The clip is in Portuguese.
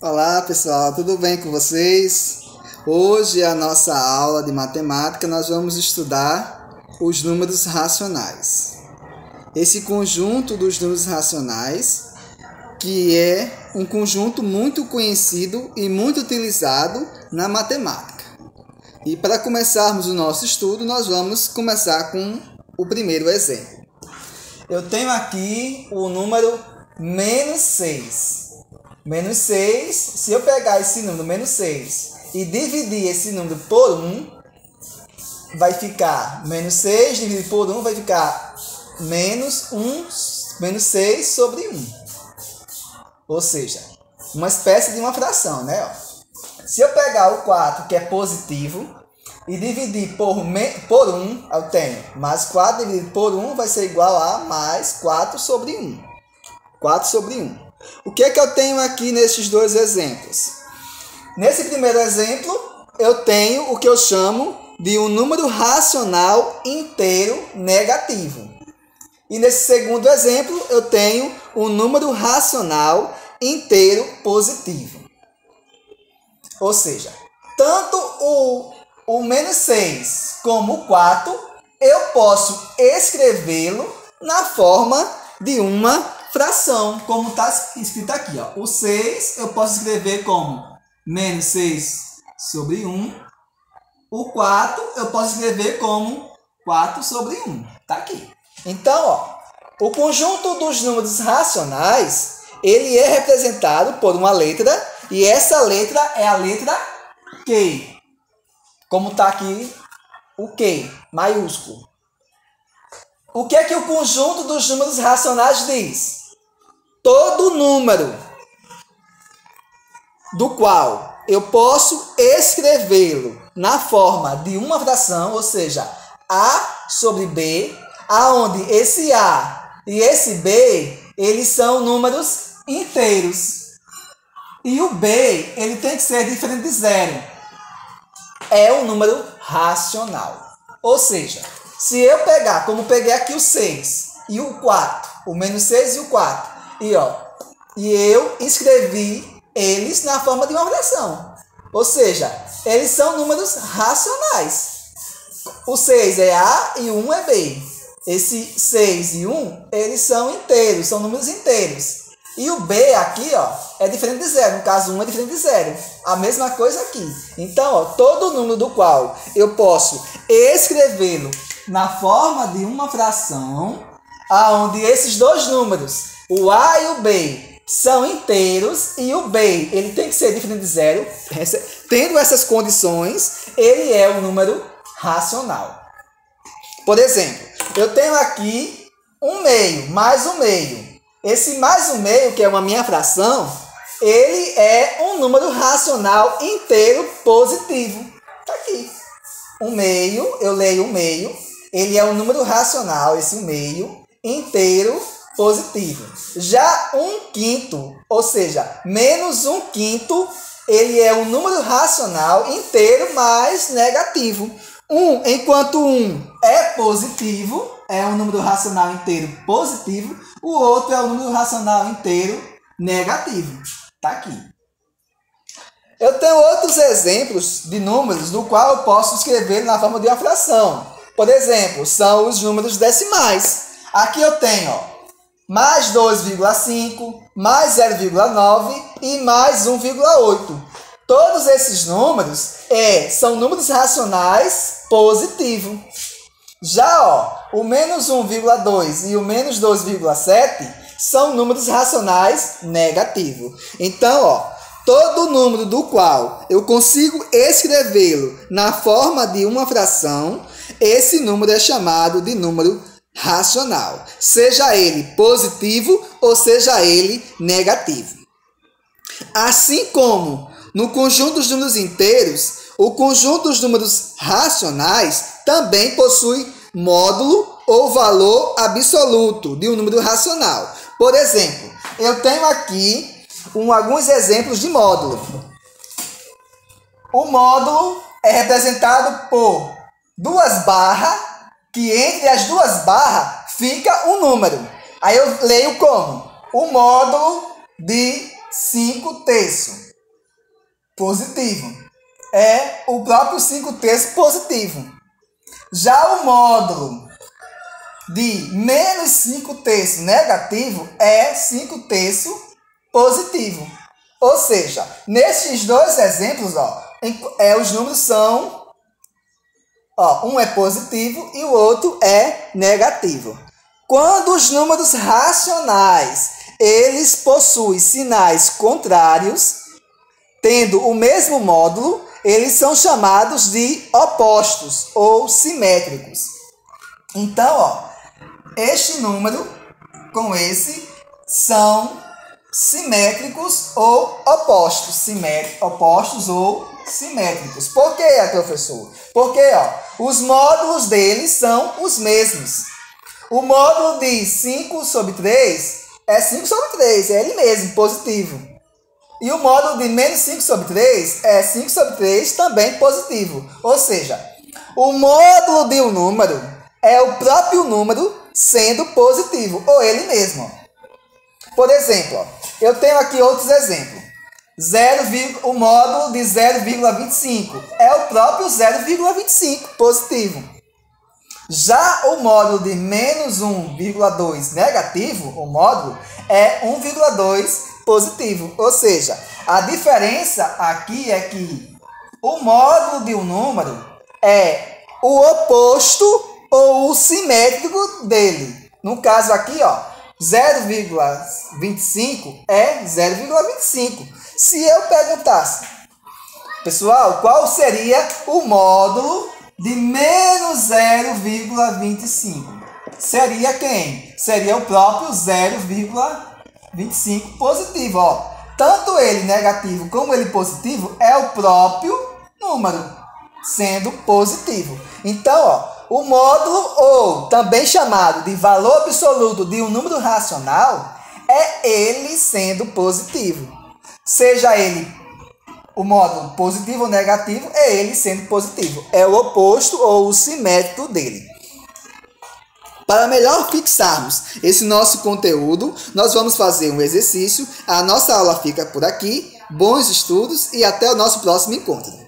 Olá pessoal, tudo bem com vocês? Hoje, a nossa aula de matemática, nós vamos estudar os números racionais. Esse conjunto dos números racionais, que é um conjunto muito conhecido e muito utilizado na matemática. E para começarmos o nosso estudo, nós vamos começar com o primeiro exemplo. Eu tenho aqui o número menos 6. Menos 6, se eu pegar esse número, menos 6, e dividir esse número por 1, vai ficar menos 6 dividido por 1, vai ficar menos 6 sobre 1. Ou seja, uma espécie de uma fração, né? Se eu pegar o 4, que é positivo, e dividir por 1, eu tenho mais 4 dividido por 1 vai ser igual a mais 4 sobre 1. 4 sobre 1. O que é que eu tenho aqui nesses dois exemplos? Nesse primeiro exemplo, eu tenho o que eu chamo de um número racional inteiro negativo. E nesse segundo exemplo, eu tenho um número racional inteiro positivo. Ou seja, tanto o menos 6 como o 4, eu posso escrevê-lo na forma de uma fração, como está escrito aqui. Ó. O 6 eu posso escrever como menos 6 sobre 1. O 4 eu posso escrever como 4 sobre 1. Está aqui. Então, ó, o conjunto dos números racionais, ele é representado por uma letra, e essa letra é a letra Q. Como está aqui o Q, maiúsculo. O que é que o conjunto dos números racionais diz? Todo número do qual eu posso escrevê-lo na forma de uma fração, ou seja, A sobre B, aonde esse A e esse B, eles são números inteiros. E o B, ele tem que ser diferente de zero. É um número racional. Ou seja, se eu pegar, como peguei aqui o 6 e o 4, o menos 6 e o 4, e eu escrevi eles na forma de uma fração. Ou seja, eles são números racionais. O 6 é A e o 1 é B. Esse 6 e 1, eles são inteiros, são números inteiros. E o B aqui, é diferente de zero. No caso, 1 é diferente de zero. A mesma coisa aqui. Então, todo número do qual eu posso escrevê-lo na forma de uma fração, onde esses dois números, o A e o B, são inteiros, e o B ele tem que ser diferente de zero. Tendo essas condições, ele é um número racional. Por exemplo, eu tenho aqui um meio, mais um meio. Esse mais um meio, que é uma minha fração, ele é um número racional inteiro positivo. Está aqui. Um meio, eu leio o meio, ele é um número racional, esse meio, inteiro positivo. Já um quinto, ou seja, menos um quinto, ele é um número racional inteiro mais negativo. Enquanto 1 é positivo, é um número racional inteiro positivo, o outro é um número racional inteiro negativo. Está aqui. Eu tenho outros exemplos de números no qual eu posso escrever na forma de uma fração. Por exemplo, são os números decimais. Aqui eu tenho mais 2,5, mais 0,9 e mais 1,8. Todos esses números são números racionais positivos. Já o menos 1,2 e o menos 2,7 são números racionais negativos. Então, todo número do qual eu consigo escrevê-lo na forma de uma fração, esse número é chamado de número racional, seja ele positivo ou seja ele negativo. Assim como no conjunto dos números inteiros, o conjunto dos números racionais também possui módulo ou valor absoluto de um número racional. Por exemplo, eu tenho aqui alguns exemplos de módulo. O módulo é representado por duas barras, que entre as duas barras fica um número. Aí eu leio como? O módulo de 5 terços. positivo. É o próprio 5/3 positivo. Já o módulo de menos 5/3 negativo é 5/3 positivo. Ou seja, nesses dois exemplos, os números são... um é positivo e o outro é negativo. Quando os números racionais, eles possuem sinais contrários, tendo o mesmo módulo, eles são chamados de opostos ou simétricos. Então, este número com esse são simétricos ou opostos. Opostos ou simétricos. Por que, professor? Porque os módulos deles são os mesmos. O módulo de 5/3 é 5/3, é ele mesmo, positivo. E o módulo de menos 5/3 é 5/3, também positivo. Ou seja, o módulo de um número é o próprio número sendo positivo, ou ele mesmo. Por exemplo, eu tenho aqui outros exemplos. O módulo de 0,25 é o próprio 0,25 positivo. Já o módulo de menos 1,2 negativo, o módulo, é 1,2 positivo. Ou seja, a diferença aqui é que o módulo de um número é o oposto ou o simétrico dele. No caso aqui, 0,25 é 0,25. Se eu perguntasse, pessoal, qual seria o módulo de menos 0,25? Seria quem? Seria o próprio 0,25 positivo. Tanto ele negativo como ele positivo é o próprio número sendo positivo. Então, o módulo, ou também chamado de valor absoluto de um número racional, é ele sendo positivo. Seja ele o módulo positivo ou negativo, é ele sendo positivo. É o oposto ou o simétrico dele. Para melhor fixarmos esse nosso conteúdo, nós vamos fazer um exercício. A nossa aula fica por aqui. Bons estudos e até o nosso próximo encontro.